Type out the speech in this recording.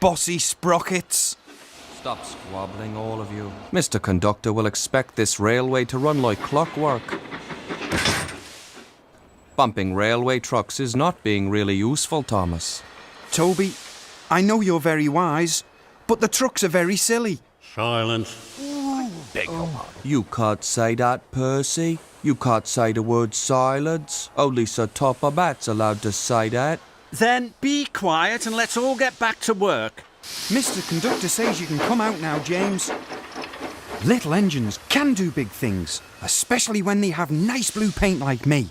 bossy sprockets. Stop squabbling, all of you. Mr. Conductor will expect this railway to run like clockwork. Bumping railway trucks is not being really useful, Thomas. Toby, I know you're very wise, but the trucks are very silly. Silence. You can't say that, Percy. You can't say the word silence. Only Sir Topperbat's allowed to say that. Then be quiet and let's all get back to work. Mr. Conductor says you can come out now, James. Little engines can do big things, especially when they have nice blue paint like me.